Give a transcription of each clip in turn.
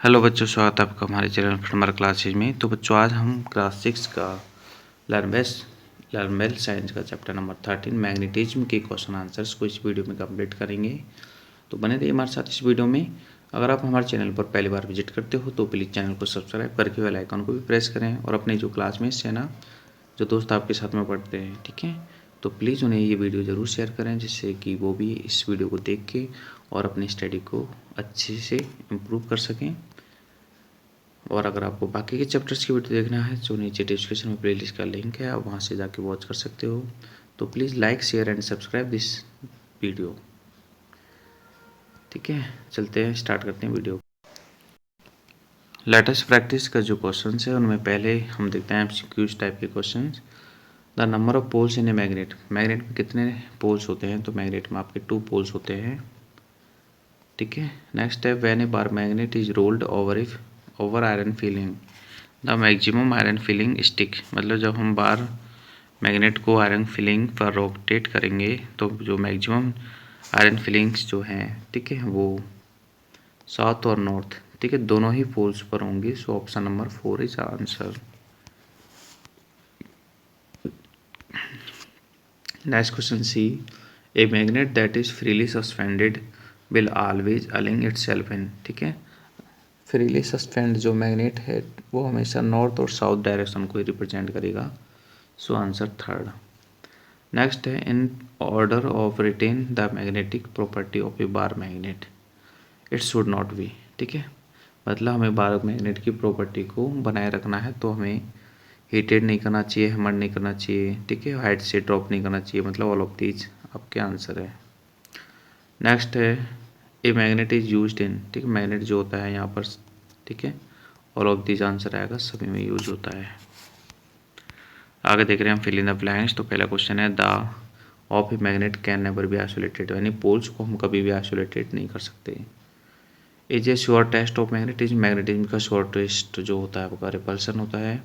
Hello बच्चों, स्वागत है आपका हमारे चैनल हमारे क्लासेज में। तो बच्चों आज हम क्लास 6 का लर्न वेल साइंस का चैप्टर नंबर 13 मैग्नेटिज्म के क्वेश्चन आंसर्स को इस वीडियो में कंप्लीट करेंगे। तो बने रहिए हमारे साथ इस वीडियो में। अगर आप हमारे चैनल पर पहली बार विजिट करते हो तो प्लीज़ चैनल को सब्सक्राइब करके बेल आइकन को भी प्रेस करें और अपने जो क्लासमेट्स हैं ना, जो दोस्त आपके साथ में पढ़ते हैं, ठीक है, तो प्लीज़ उन्हें ये वीडियो ज़रूर शेयर करें जिससे कि वो भी इस वीडियो को देख के और अपनी स्टडी को अच्छे से इम्प्रूव कर सकें। और अगर आपको बाकी के चैप्टर्स की वीडियो देखना है तो नीचे डिस्क्रिप्शन में प्लेलिस्ट का लिंक है, आप वहाँ से जाके वॉच कर सकते हो। तो please like share and subscribe this video, ठीक है। चलते हैं, स्टार्ट करते हैं वीडियो। लेटेस्ट प्रैक्टिस का जो क्वेश्चन है उनमें पहले हम देखते हैं एमसीक्यूज टाइप के question. The number of poles in a magnet, magnet में कितने पोल्स होते हैं? तो मैग्नेट में आपके 2 पोल्स होते हैं, ठीक है। नेक्स्ट है when A bar magnet is rolled over iron filling the maximum iron filling stick, मतलब जब हम बार मैग्नेट को आयरन फिलिंग पर रोटेट करेंगे तो जो मैक्सिमम आयरन फिलिंग्स जो हैं, ठीक है, वो साउथ और नॉर्थ, ठीक है, दोनों ही पोल्स पर होंगी। So option number 4 is answer. Next question C, a magnet that is freely suspended will always अलिंग इटसेल्फ इन, ठीक है, फ्रीली सस्पेंड जो मैग्नेट है वो हमेशा नॉर्थ और साउथ डायरेक्शन को ही रिप्रेजेंट करेगा। So answer 3rd। नेक्स्ट है in order of retain the magnetic property of a bar magnet it should not be, ठीक है, मतलब हमें बार मैग्नेट की प्रॉपर्टी को बनाए रखना है तो हमें हीटेड नहीं करना चाहिए, हैमर्ड नहीं करना चाहिए, ठीक है, हाइट से ड्रॉप नहीं करना चाहिए, मतलब ऑल ऑफ दीज आपके आंसर है। नेक्स्ट है ए मैग्नेट इज यूज्ड इन, ठीक है, मैग्नेट जो होता है यहाँ पर, ठीक है, ऑल ऑफ दीज आंसर आएगा, सभी में यूज होता है। आगे देख रहे हैं हम फिल इन द ब्लैंक्स। तो पहला क्वेश्चन है the of a magnet can never be isolated, यानी पोल्स को हम कभी भी आइसोलेटेड नहीं कर सकते। Is a sure test of magnetism, magnetism का श्योर टेस्ट जो होता है आपका रिपल्सन होता है।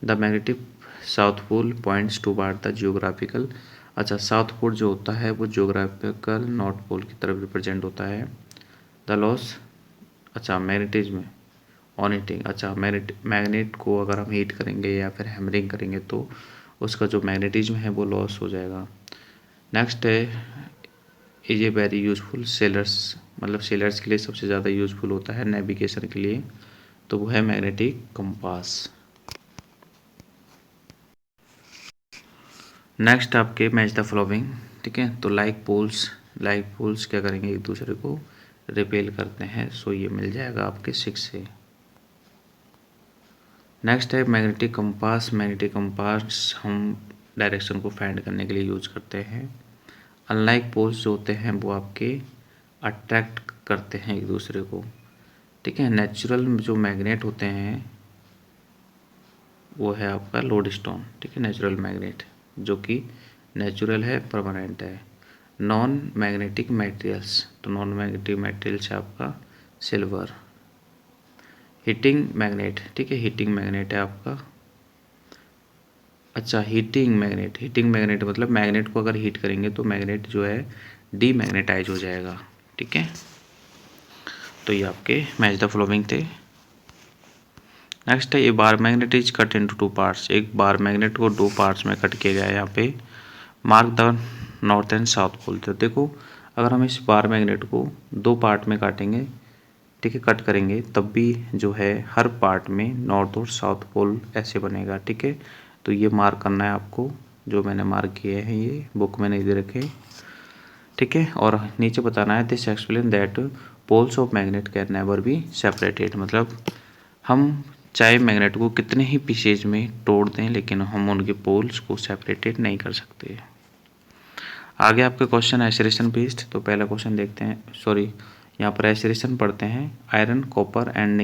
The magnetic south pole points towards the geographical, अच्छा साउथ पोल जो होता है वो जियोग्राफिकल नॉर्थ पोल की तरफ रिप्रेजेंट होता है। द लॉस, अच्छा मैग्नेटिज्म ऑन हीटिंग, अच्छा मैग्नेट को अगर हम हीट करेंगे या फिर हैमरिंग करेंगे तो उसका जो मैग्नेटिज्म है वो लॉस हो जाएगा। नेक्स्ट है is a very useful sellers, मतलब सेलर्स के लिए सबसे ज़्यादा यूजफुल होता है नेविगेशन के लिए, तो वो है मैग्नेटिक कंपास। नेक्स्ट आपके मैच द फॉलोइंग, ठीक है, तो लाइक पोल्स क्या करेंगे, एक दूसरे को रिपेल करते हैं। सो ये मिल जाएगा आपके 6 से। नेक्स्ट है मैग्नेटिक कंपास, मैग्नेटिक कंपास हम डायरेक्शन को फाइंड करने के लिए यूज करते हैं। अनलाइक पोल्स जो होते हैं वो आपके अट्रैक्ट करते हैं एक दूसरे को, ठीक है। नेचुरल जो मैग्नेट होते हैं वो है आपका लोडस्टोन, ठीक है, नेचुरल मैग्नेट जो कि नेचुरल है, परमानेंट है। नॉन मैग्नेटिक मटेरियल्स, तो नॉन मैग्नेटिक मटेरियल्स है आपका सिल्वर। हीटिंग मैग्नेट, ठीक है, हीटिंग मैग्नेट है आपका, अच्छा हीटिंग मैग्नेट मतलब मैग्नेट को अगर हीट करेंगे तो मैग्नेट जो है डीमैग्नेटाइज हो जाएगा, ठीक है। तो ये आपके मैच द फॉलोइंग थे। नेक्स्ट है ये बार magnet is cut into 2 parts, एक बार मैग्नेट को 2 पार्ट्स में कट किया गया है यहाँ पे। Mark the north and south pole, तो देखो अगर हम इस बार मैग्नेट को 2 पार्ट में काटेंगे, ठीक है, कट करेंगे, तब भी जो है हर पार्ट में नॉर्थ और साउथ पोल ऐसे बनेगा, ठीक है। तो ये मार्क करना है आपको, जो मैंने मार्क किए हैं ये बुक में नहीं दे रखे, ठीक है। और नीचे बताना है this explain that poles of magnet can never be separated, मतलब हम चाहे मैग्नेट को कितने ही पीसेज में तोड़ दें लेकिन हम उनके पोल्स को सेपरेटेड नहीं कर सकते। आगे आपके क्वेश्चन एसरेशन बेस्ड, तो पहला क्वेश्चन देखते हैं, सॉरी यहाँ पर एसरेशन पढ़ते हैं। Iron, copper and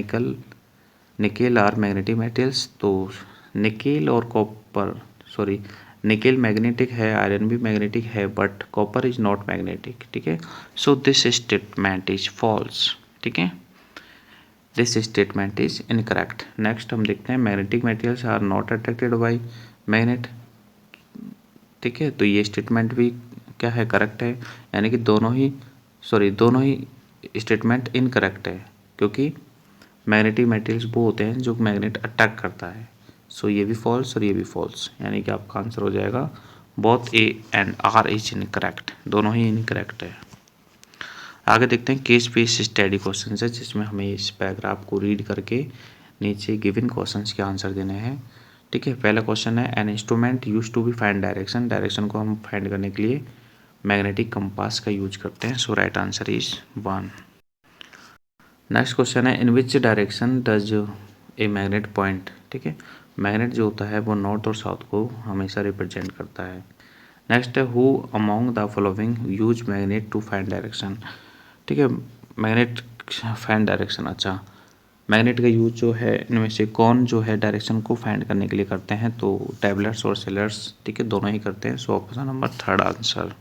nickel are magnetic metals, तो निकेल और कॉपर, सॉरी निकेल मैग्नेटिक है, आयरन भी मैग्नेटिक है, but copper is not magnetic, ठीक है। So this statement is false, ठीक है, this statement is incorrect. Next हम देखते हैं magnetic materials are not attracted by magnet, ठीक है, तो ये स्टेटमेंट भी क्या है, करेक्ट है, यानी कि दोनों ही स्टेटमेंट इनकरेक्ट है, क्योंकि मैग्नेटिक मटेरियल्स वो होते हैं जो मैग्नेट अट्रैक्ट करता है। सो ये भी फॉल्स और ये भी फॉल्स, यानी कि आपका आंसर हो जाएगा both A and R is incorrect, दोनों ही इनकरेक्ट है। आगे देखते हैं केस बेस्ड स्टडी क्वेश्चन है, जिसमें हमें इस पैराग्राफ को रीड करके नीचे गिवन क्वेश्चंस के आंसर देने हैं। ठीक है, पहला क्वेश्चन है an instrument use to be find direction, direction को हम फाइंड करने के लिए मैग्नेटिक कंपास का यूज करते हैं। So right answer is 1। Next question है in which direction does a magnet point. ठीक है, मैग्नेट जो होता है वो नॉर्थ और साउथ को हमेशा रिप्रेजेंट करता है। नेक्स्ट है who among the following use magnet to find direction. ठीक है, मैग्नेट फाइंड डायरेक्शन, अच्छा मैग्नेट का यूज जो है इनमें से कौन जो है डायरेक्शन को फाइंड करने के लिए करते हैं, तो टैबलेट्स और सेलर्स, ठीक है, दोनों ही करते हैं। So option number 3 answer.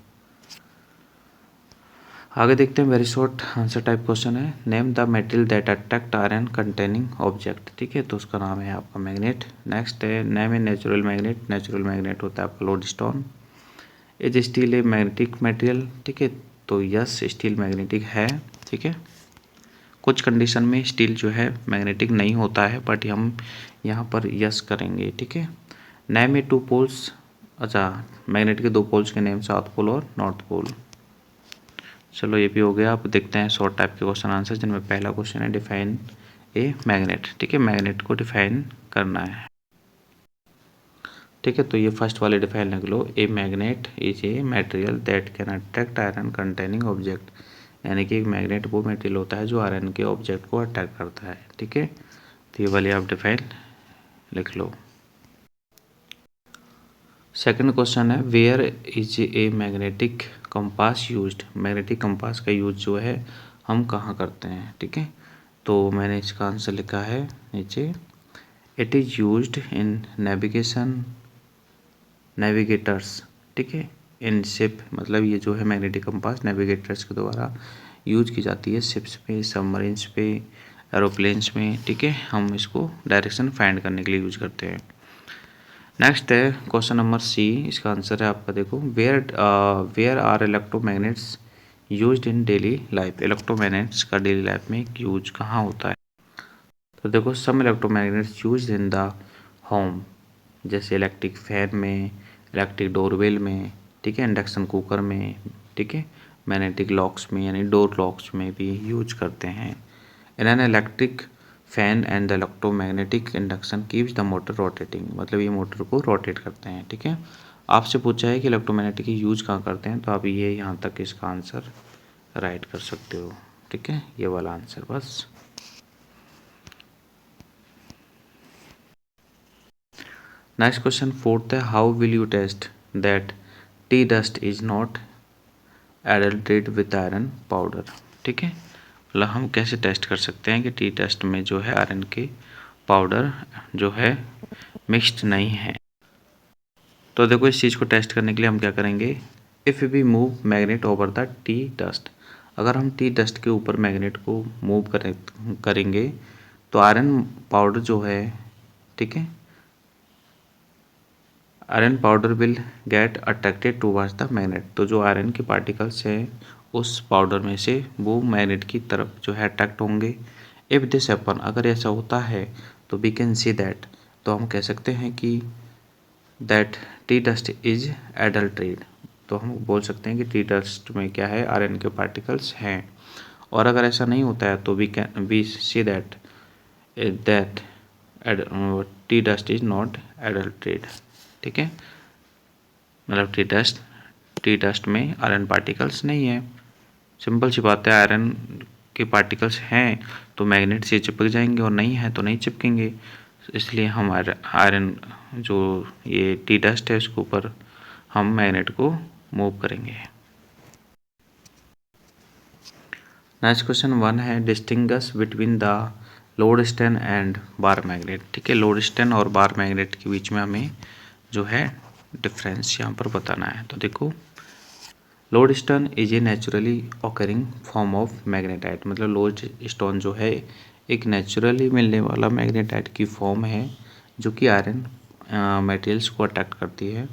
आगे देखते हैं very short answer type question है name the material that attract iron containing object. ठीक है, तो उसका नाम है आपका मैग्नेट। नेक्स्ट है name a natural magnet, natural magnet होता है आपका lodestone. Is steel a magnetic material. ठीक है, तो यस स्टील मैग्नेटिक है। ठीक है, कुछ कंडीशन में स्टील जो है मैग्नेटिक नहीं होता है, बट हम यहाँ पर यस करेंगे। ठीक है, नेम ए 2 पोल्स, अच्छा मैग्नेट के 2 पोल्स के नेम साउथ पोल और नॉर्थ पोल। चलो ये भी हो गया। अब देखते हैं शॉर्ट टाइप के क्वेश्चन आंसर, जिनमें पहला क्वेश्चन है डिफाइन ए मैग्नेट। ठीक है, मैग्नेट को डिफाइन करना है। ठीक है, तो ये फर्स्ट वाले डिफाइन लिख लो, a magnet is a material that can attract iron containing object, यानी कि एक मैग्नेट वो मटेरियल होता है जो आयरन के ऑब्जेक्ट को अट्रैक्ट करता है। ठीक है, तो ये वाले आप डिफाइन लिख लो। सेकंड क्वेश्चन है where is a magnetic compass used, magnetic compass का यूज जो है हम कहाँ करते हैं। ठीक है, तो मैंने इसका आंसर लिखा है नीचे, it is used in navigation navigators. ठीक है, इन शिप, मतलब ये जो है मैग्नेटिक कंपास नेविगेटर्स के द्वारा यूज की जाती है शिप्स पे, सबमरीन्स पे, एरोप्लेन्स में। ठीक है, हम इसको डायरेक्शन फाइंड करने के लिए यूज करते हैं। नेक्स्ट है क्वेश्चन नंबर सी, इसका आंसर है आपका देखो where are electromagnets used in daily life, electromagnets का डेली लाइफ में यूज कहाँ होता है। तो देखो some electromagnets used in the home, जैसे इलेक्ट्रिक फैन में, इलेक्ट्रिक डोरबेल में, ठीक है, इंडक्शन कुकर में, ठीक है, मैग्नेटिक लॉक्स में यानी डोर लॉक्स में भी यूज करते हैं। In an electric fan and the electromagnetic induction keeps the motor rotating, मतलब ये मोटर को रोटेट करते हैं। ठीक है, आपसे पूछा है कि इलेक्ट्रोमैग्नेटिक यूज कहाँ करते हैं, तो आप ये यहाँ तक इसका आंसर राइट कर सकते हो। ठीक है, ये वाला आंसर बस। नेक्स्ट क्वेश्चन फोर्थ है how will you test that tea dust is not adulterate with iron powder. ठीक है, मतलब हम कैसे टेस्ट कर सकते हैं कि टी डस्ट में जो है आयरन के पाउडर जो है मिक्स्ड नहीं है। तो देखो इस चीज़ को टेस्ट करने के लिए हम क्या करेंगे, if we move magnet over the tea dust, अगर हम टी डस्ट के ऊपर मैग्नेट को मूव करेंगे तो आयरन पाउडर जो है, ठीक है, iron powder will get attracted towards the magnet, तो जो आयरन के पार्टिकल्स हैं उस पाउडर में से वो मैग्नेट की तरफ जो है अट्रैक्ट होंगे। इफ़ दिस हैपन, अगर ऐसा होता है तो वी कैन सी दैट, तो हम कह सकते हैं कि that tea dust is adulterate, तो हम बोल सकते हैं कि टी डस्ट में क्या है, आयरन के पार्टिकल्स हैं। और अगर ऐसा नहीं होता है तो we see that tea dust is not adulterate. ठीक है, मतलब टी डस्ट में आयरन पार्टिकल्स नहीं है। सिंपल सी बात है, आयरन के पार्टिकल्स हैं तो मैग्नेट से चिपक जाएंगे और नहीं है तो नहीं चिपकेंगे, इसलिए हम आयरन जो ये टी डस्ट है उसके ऊपर हम मैग्नेट को मूव करेंगे। नेक्स्ट क्वेश्चन 1 है distinguish between the lodestone and bar magnet. ठीक है, लोडस्टेन और बार मैग्नेट के बीच में हमें जो है डिफरेंस यहाँ पर बताना है। तो देखो lodestone is a naturally occurring form of magnetite, मतलब लोडस्टोन जो है एक नेचुरली मिलने वाला मैग्नेटाइट की फॉर्म है जो कि आयरन मटेरियल्स को अट्रैक्ट करती है।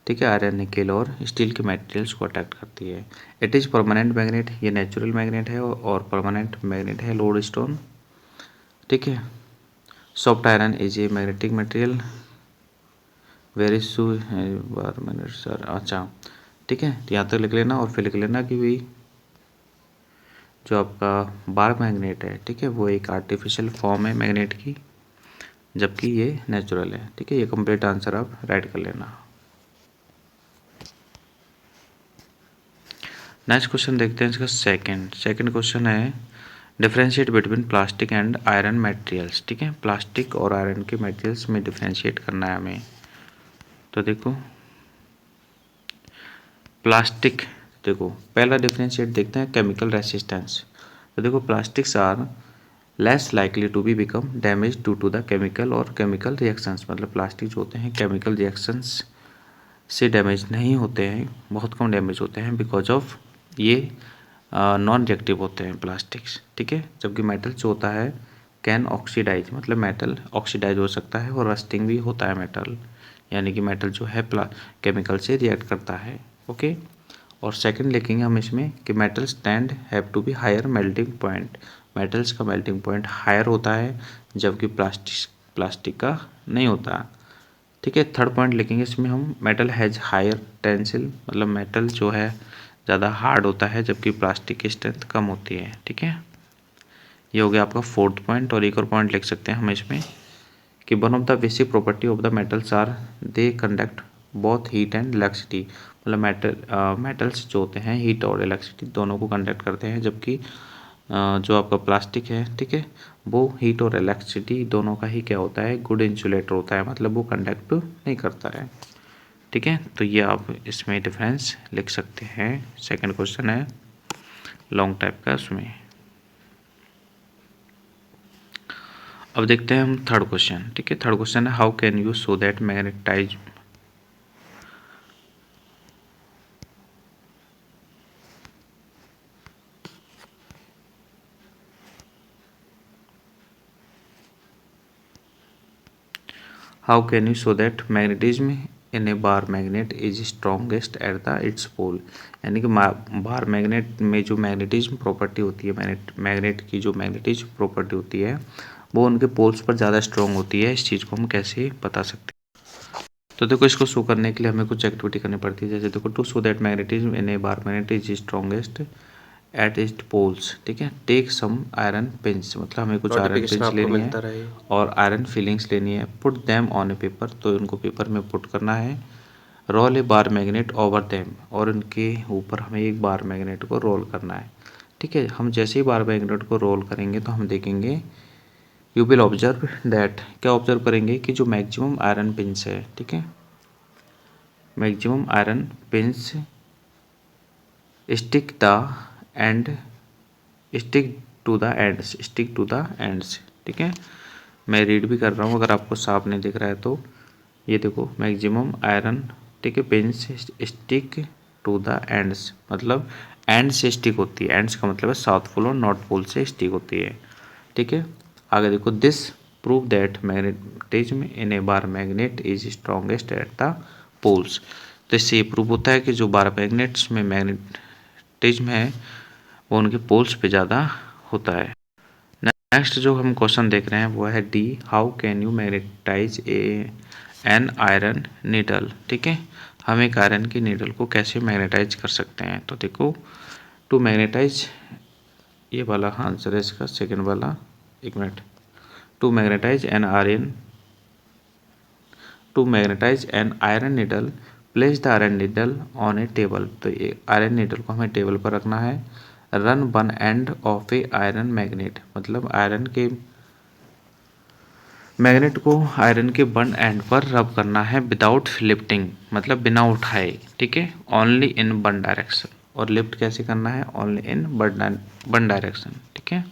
ठीक है, आयरन निकेल और स्टील के मटेरियल्स को अट्रैक्ट करती है। इट इज़ परमानेंट मैग्नेट, ये नेचुरल मैग्नेट है और परमानेंट मैग्नेट है लोडस्टोन। ठीक है। Soft iron is a magnetic material versus bar magnet sir, अच्छा ठीक है, यहाँ तक लिख लेना और फिर लिख लेना कि भाई जो आपका बार मैग्नेट है, ठीक है, वो एक आर्टिफिशियल फॉर्म है मैग्नेट की, जबकि ये नेचुरल है। ठीक है, ये कंप्लीट आंसर आप राइट कर लेना। नेक्स्ट क्वेश्चन देखते हैं इसका सेकंड क्वेश्चन है differentiate between plastic and iron materials. ठीक है, प्लास्टिक और आयरन के मटेरियल्स में डिफरेंशिएट करना है हमें। तो देखो प्लास्टिक, देखो पहला डिफरेंशिएट देखते हैं केमिकल रेसिस्टेंस। तो देखो plastics are less likely to be become damage due to the chemical और केमिकल रिएक्शंस, मतलब प्लास्टिक जो होते हैं केमिकल रिएक्शंस से डैमेज नहीं होते हैं, बहुत कम डैमेज होते हैं, बिकॉज ऑफ ये नॉन रिएक्टिव होते हैं प्लास्टिक्स। ठीक है, जबकि मेटल जो होता है कैन ऑक्सीडाइज, मतलब मेटल ऑक्सीडाइज हो सकता है और रस्टिंग भी होता है मेटल, यानी कि मेटल जो है केमिकल से रिएक्ट करता है। ओके, और सेकंड लिखेंगे हम इसमें कि metal stand have to be higher melting point, metals का मेल्टिंग पॉइंट हायर होता है जबकि प्लास्टिक का नहीं होता। ठीक है, थर्ड पॉइंट लिखेंगे इसमें हम मेटल हैज़ हायर टेंसिल, मतलब मेटल जो है ज़्यादा हार्ड होता है जबकि प्लास्टिक की स्ट्रेंथ कम होती है। ठीक है, ये हो गया आपका फोर्थ पॉइंट। और एक और पॉइंट लिख सकते हैं हम इसमें कि one of the basic property of the metals are they conduct both heat and electricity, मतलब मेटल्स जो होते हैं हीट और इलेक्ट्रिसिटी दोनों को कंडक्ट करते हैं, जबकि जो आपका प्लास्टिक है, ठीक है, वो हीट और इलेक्ट्रिसिटी दोनों का ही क्या होता है, गुड इंसुलेटर होता है, मतलब वो कंडक्ट नहीं करता है। ठीक है, तो ये आप इसमें डिफरेंस लिख सकते हैं। सेकंड क्वेश्चन है लॉन्ग टाइप का उसमें। अब देखते हैं हम थर्ड क्वेश्चन। ठीक है, थर्ड क्वेश्चन है how can you show that magnetize how can you show that magnetism in a bar magnet is strongest at the its pole, यानी कि बार मैग्नेट में जो मैग्नेटिज्म प्रॉपर्टी होती है, मैग्नेट की जो मैग्नेटिज्म प्रॉपर्टी होती है वो उनके पोल्स पर ज़्यादा स्ट्रॉन्ग होती है। इस चीज़ को हम कैसे बता सकते हैं? तो देखो इसको शो करने के लिए हमें कुछ एक्टिविटी करनी पड़ती है, जैसे देखो to show that magnetism in a bar magnet is strongest at इस्ट पोल्स। ठीक है, टेक सम आयरन पिंस, मतलब हमें कुछ आयरन पिंस लेनी है और आयरन फिलिंग्स लेनी है, put them on A paper, तो उनको पेपर में पुट करना है, रोल ए बार मैग्नेट ओवर देम, और उनके ऊपर हमें एक बार मैग्नेट को रोल करना है। ठीक है, हम जैसे ही बार मैग्नेट को रोल करेंगे तो हम देखेंगे यू विल ऑब्जर्व दैट, क्या ऑब्जर्व करेंगे कि जो मैक्सिमम आयरन पिंस है, ठीक है, maximum iron pins stick the end stick to the ends, stick to the ends. ठीक है, मैं रीड भी कर रहा हूँ अगर आपको साफ नहीं दिख रहा है तो। ये देखो मैक्सिमम आयरन, ठीक है, pins stick to the ends, मतलब एंड से स्टिक होती है, एंड्स का मतलब है साउथ पोल और नॉर्थ पोल से स्टिक होती है। ठीक है, आगे देखो this prove that magnetism in a bar magnet is strongest at the poles, तो इससे ये प्रूव होता है कि जो बार मैग्नेट्स में मैग्नेटिज्म है वो उनके पोल्स पे ज़्यादा होता है। नेक्स्ट जो हम क्वेश्चन देख रहे हैं वो है D, how can you magnetise an iron needle. ठीक है, हम एक आयरन की नीडल को कैसे मैग्नेटाइज कर सकते हैं? तो देखो टू मैग्नेटाइज, ये वाला आंसर है इसका सेकेंड वाला, एक minute, to magnetise an iron needle place the iron needle on a table, तो ये आयरन नीडल को हमें टेबल पर रखना है, run one end of A iron magnet, मतलब आयरन के मैग्नेट को आयरन के वन एंड पर रब करना है, विदाउट लिफ्टिंग, मतलब बिना उठाए, ठीक है, ओनली इन वन डायरेक्शन, और लिफ्ट कैसे करना है, ओनली इन वन डायरेक्शन। ठीक है,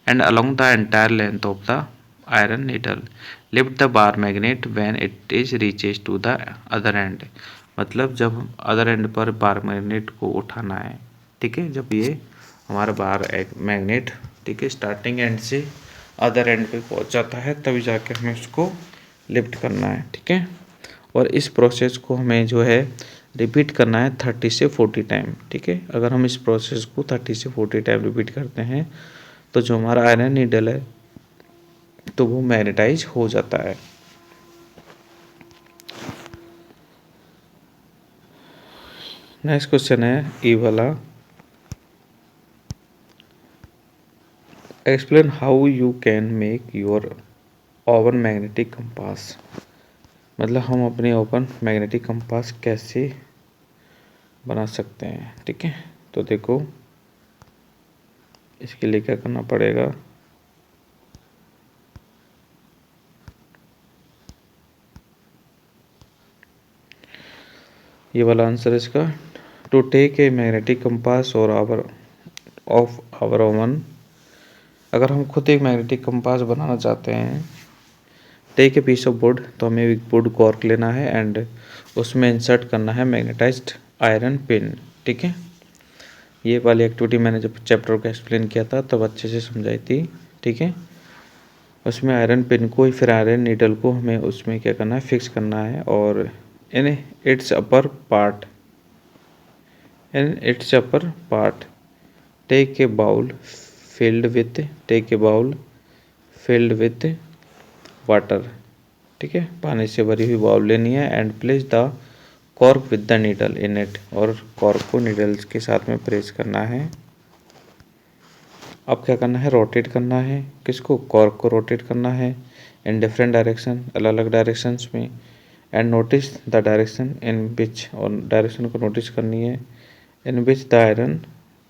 and along the entire length of the iron needle lift the bar magnet when it is reaches to the other end, मतलब जब अदर एंड पर bar magnet को उठाना है, ठीक है, जब ये हमारा बार एक मैग्नेट, ठीक है, स्टार्टिंग एंड से अदर एंड पे पहुंच जाता है तभी जाके हमें उसको लिफ्ट करना है। ठीक है, और इस प्रोसेस को हमें जो है रिपीट करना है 30 से 40 टाइम। ठीक है, अगर हम इस प्रोसेस को 30 से 40 टाइम रिपीट करते हैं तो जो हमारा आयरन नीडल है तो वो मैग्नेटाइज हो जाता है। नेक्स्ट क्वेश्चन है ई वाला, explain how you can make your oven magnetic compass. मतलब हम अपने ओवन मैग्नेटिक कंपास कैसे बना सकते हैं, ठीक है। तो देखो इसके लिए क्या करना पड़ेगा, ये वाला आंसर है इसका। To take a magnetic compass और आवर ओवन, अगर हम खुद एक मैग्नेटिक कंपास बनाना चाहते हैं, take a piece of wood, तो हमें एक वुड कॉर्क लेना है एंड उसमें इंसर्ट करना है मैग्नेटाइज्ड आयरन पिन, ठीक है। ये वाली एक्टिविटी मैंने जब चैप्टर को एक्सप्लेन किया था तब अच्छे से समझाई थी, ठीक है। उसमें आयरन पिन को फिर आयरन नीडल को हमें उसमें क्या करना है, फिक्स करना है। और in its upper part take a bowl filled with water, ठीक है। पानी से भरी हुई बाउल लेनी है and place the cork with the needle in it, और कॉर्क को नीडल्स के साथ में प्रेस करना है। अब क्या करना है, रोटेट करना है, किसको, कॉर्क को रोटेट करना है इन डिफरेंट डायरेक्शन, अलग अलग डायरेक्शंस में। And notice the direction in which, और डायरेक्शन को नोटिस करनी है, in which the iron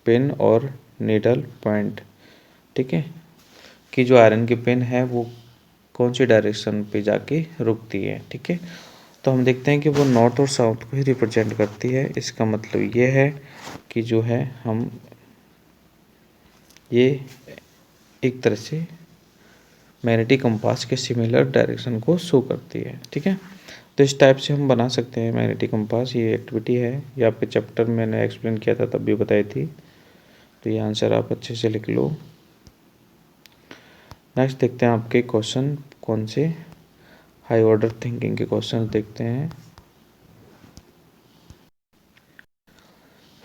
pin और नीडल पॉइंट, ठीक है, कि जो आयरन की पिन है वो कौन सी डायरेक्शन पे जाके रुकती है, ठीक है। तो हम देखते हैं कि वो नॉर्थ और साउथ को ही रिप्रेजेंट करती है। इसका मतलब ये है कि जो है हम ये एक तरह से मैग्नेटिक कंपास के सिमिलर डायरेक्शन को शो करती है, ठीक है। तो इस टाइप से हम बना सकते हैं मैग्नेटिक कंपास। ये एक्टिविटी है, ये आपके चैप्टर में मैंने एक्सप्लेन किया था तब भी बताई थी। तो ये आंसर आप अच्छे से लिख लो। नेक्स्ट देखते हैं आपके क्वेश्चन कौन से हाई ऑर्डर थिंकिंग के क्वेश्चन देखते हैं।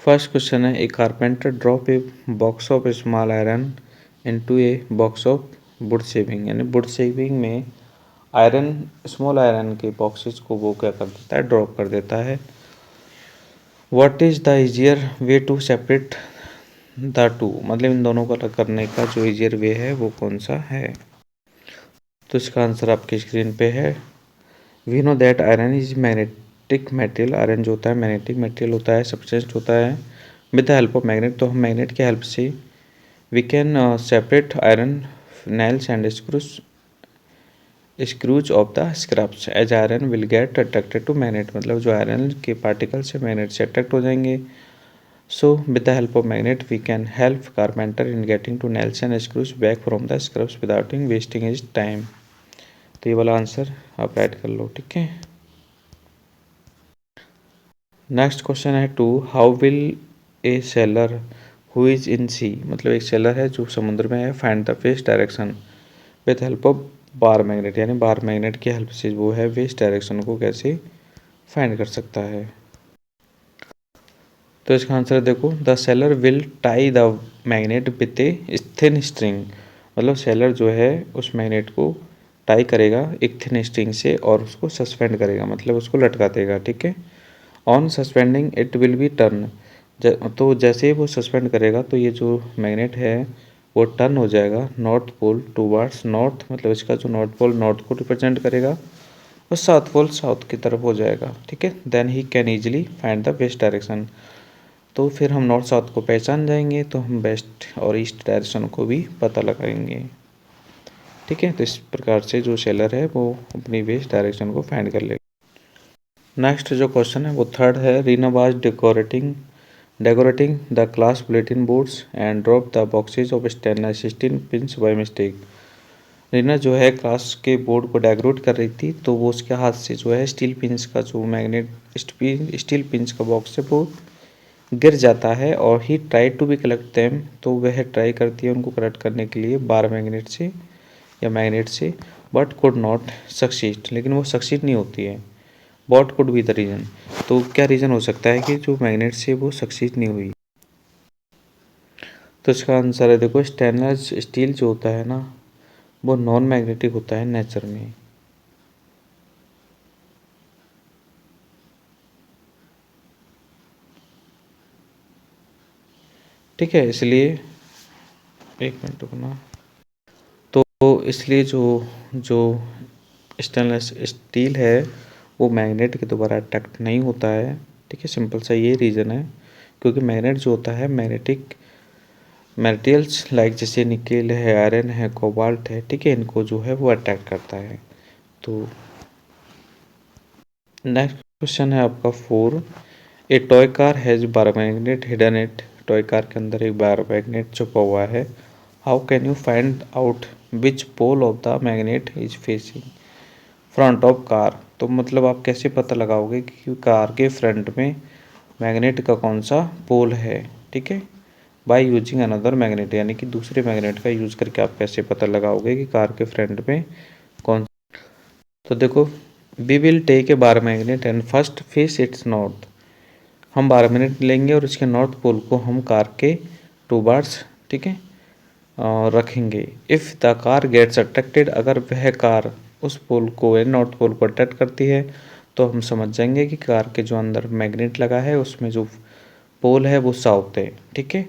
फर्स्ट क्वेश्चन है, a carpenter drop a box of small iron into a box of wood shaving, यानी वुड शेविंग में आयरन, स्मॉल आयरन के बॉक्सेस को वो क्या कर देता है, ड्रॉप कर देता है। What is the easier way to separate the two, मतलब इन दोनों को अलग करने का जो इजियर वे है वो कौन सा है। तो इसका आंसर आपकी स्क्रीन पे है। We know that iron is magnetic material, iron जो होता है मैग्नेटिक मटेरियल होता है, सब्सटेंस होता है। With the help of magnet, तो हम मैग्नेट की हेल्प से we can separate iron nails and screws of the scraps as iron will get attracted to magnet, मतलब जो आयरन के पार्टिकल्स है मैग्नेट से अट्रैक्ट हो जाएंगे। So with the help of magnet we can help carpenter in getting to nails and screws back from the scraps without wasting his time. तो ये वाला आंसर आप ऐड कर लो, ठीक है। नेक्स्ट क्वेश्चन है 2, how will a sailor who is in sea, मतलब एक सेलर है जो समुद्र में है, find the west direction with help of bar magnet, यानी बार मैग्नेट की हेल्प से वो है वेस्ट डायरेक्शन को कैसे फाइंड कर सकता है। तो इसका आंसर देखो, the seller will tie the magnet with a thin string, मतलब सेलर जो है उस मैग्नेट को टाई करेगा एक थिन स्ट्रिंग से और उसको सस्पेंड करेगा, मतलब उसको लटका देगा, ठीक है। On suspending it will be turn, तो जैसे ही वो सस्पेंड करेगा तो ये जो मैग्नेट है वो टर्न हो जाएगा नॉर्थ पोल टूवर्ड्स नॉर्थ, मतलब इसका जो नॉर्थ पोल नॉर्थ को रिप्रेजेंट करेगा और साउथ पोल साउथ की तरफ हो जाएगा, ठीक है। Then he can easily find the west direction, तो फिर हम नॉर्थ साउथ को पहचान जाएंगे तो हम वेस्ट और ईस्ट डायरेक्शन को भी पता लगाएंगे, ठीक है। तो इस प्रकार से जो सेलर है वो अपनी वेस्ट डायरेक्शन को फाइंड कर लेगा। नेक्स्ट जो क्वेश्चन है वो थर्ड है, Reena was decorating the class bulletin boards and dropped the boxes of stainless steel pins by mistake। Reena जो है क्लास के बोर्ड को डेकोरेट कर रही थी तो वो उसके हाथ से जो है स्टील पिंस का जो मैग्नेट स्टील पिंस का बॉक्स है वो गिर जाता है। और he try to be collect them, तो वह ट्राई करती है उनको कलेक्ट करने के लिए बार मैग्नेट से या मैग्नेट से, बट कुड नॉट सक्सीड, लेकिन वो सक्सीड नहीं होती है। What could be the reason, तो क्या रीज़न हो सकता है कि जो मैग्नेट से वो सक्सीड नहीं हुई। तो इसका आंसर है देखो, स्टेनलेस स्टील जो होता है ना वो नॉन मैग्नेटिक होता है नेचर में। ठीक है, इसलिए एक मिनट रुकना। तो इसलिए जो जो स्टेनलेस स्टील है वो मैग्नेट के द्वारा अट्रैक्ट नहीं होता है। ठीक है, सिंपल सा ये रीज़न है, क्योंकि मैग्नेट जो होता है मैग्नेटिक मटेरियल्स लाइक जैसे निकेल है, आयरन है, कोबाल्ट है, ठीक है, इनको जो है वो अट्रैक्ट करता है। तो नेक्स्ट क्वेश्चन है आपका 4। A toy car has bar magnet hidden it. Toy car के अंदर एक बायोमैग्नेट छुपा हुआ है। How can you find out which pole of the magnet is facing front of car. तो मतलब आप कैसे पता लगाओगे कि कार के फ्रंट में मैग्नेट का कौन सा पोल है। ठीक है, बाय यूजिंग अनदर मैग्नेट, यानी कि दूसरे मैग्नेट का यूज़ करके आप कैसे पता लगाओगे कि कार के फ्रंट में कौन। तो देखो, we will take a bar magnet and first face its north. हम बार मैग्नेट लेंगे और इसके नॉर्थ पोल को हम कार के टू बार्स, ठीक है, रखेंगे। If the car gets attracted, अगर वह कार उस पोल को नॉर्थ पोल को अट्रैक्ट करती है तो हम समझ जाएंगे कि कार के जो अंदर मैग्नेट लगा है उसमें जो पोल है वो साउथ है। ठीक है,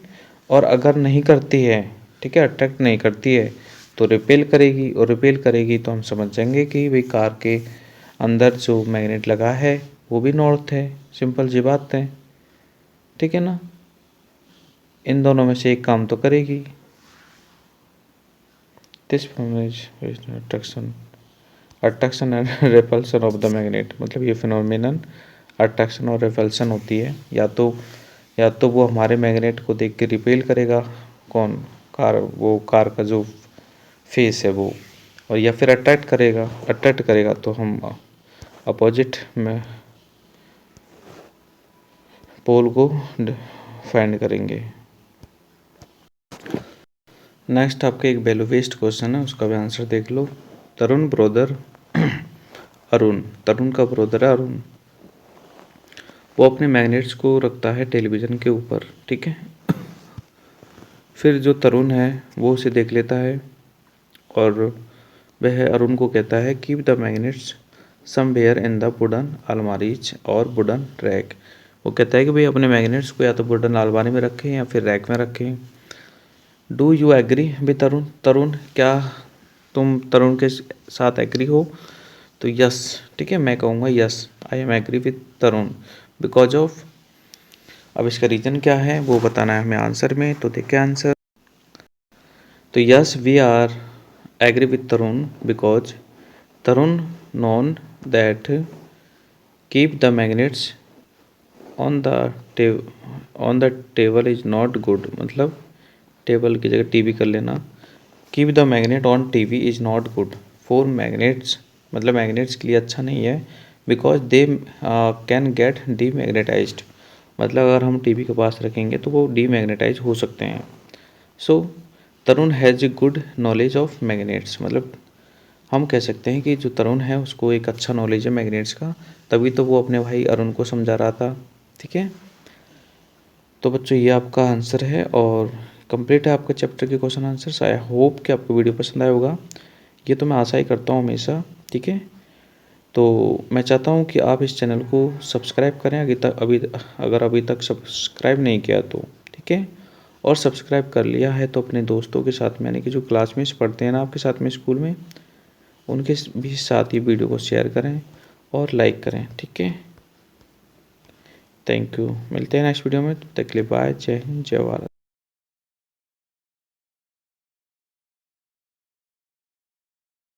और अगर नहीं करती है, ठीक है, अट्रैक्ट नहीं करती है तो रिपेल करेगी, और रिपेल करेगी तो हम समझ जाएंगे कि भाई कार के अंदर जो मैग्नेट लगा है वो भी नॉर्थ है। सिंपल सी बात है। ठीक है ना, इन दोनों में से एक काम तो करेगी। This attraction and repulsion of the magnet, मतलब ये फिनोमिनन अट्रैक्शन और रिपल्सन होती है। या तो वो हमारे मैग्नेट को देख के रिपेल करेगा, कौन, कार, वो कार का जो फेस है वो, और या फिर अट्रैक्ट करेगा तो हम अपोजिट में पोल को फाइंड करेंगे। नेक्स्ट आपके एक वैल्यू बेस्ड क्वेश्चन है, उसका भी आंसर देख लो। तरुण ब्रदर अरुण, तरुण का ब्रदर है अरुण, वो अपने मैग्नेट्स को रखता है टेलीविज़न के ऊपर। ठीक है, फिर जो तरुण है वो उसे देख लेता है और वह अरुण को कहता है keep the magnets somewhere in the wooden अलमारीज और वुडन रैक। वो कहता है कि भाई अपने मैग्नेट्स को या तो वुडन अलमारी में रखें या फिर रैक में रखें। डू यू एग्री विद तरुण, तरुण क्या तुम तरुण के साथ एग्री हो। तो यस, ठीक है, मैं कहूँगा yes I am agree with Tarun because of. अब इसका रीज़न क्या है वो बताना है हमें आंसर में, तो देखें आंसर। तो yes we are agree with Tarun because Tarun known that keep the magnets on the table is not good, मतलब टेबल की जगह टीवी कर लेना। Keep the magnet on TV is not good for magnets, मतलब मैग्नेट्स के लिए अच्छा नहीं है। Because they can get demagnetised, मतलब अगर हम टीवी के पास रखेंगे तो वो डीमैग्नेटाइज हो सकते हैं। So Tarun has a good knowledge of magnets, मतलब हम कह सकते हैं कि जो तरुण है उसको एक अच्छा नॉलेज है मैग्नेट्स का, तभी तो वो अपने भाई अरुण को समझा रहा था। ठीक है, तो बच्चों ये आपका आंसर है और कंप्लीट है आपका चैप्टर के क्वेश्चन आंसर्स। आई होप कि आपको वीडियो पसंद आया होगा, ये तो मैं आशा ही करता हूँ हमेशा। ठीक है, तो मैं चाहता हूँ कि आप इस चैनल को सब्सक्राइब करें अगर अभी तक सब्सक्राइब नहीं किया तो। ठीक है, और सब्सक्राइब कर लिया है तो अपने दोस्तों के साथ में, यानी कि जो क्लासमेट्स पढ़ते हैं ना आपके साथ में स्कूल में, उनके भी साथ ये वीडियो को शेयर करें और लाइक करें। ठीक है, थैंक यू, मिलते हैं नेक्स्ट वीडियो में, तब तक के लिए बाय, जय हिंद, जय भारत।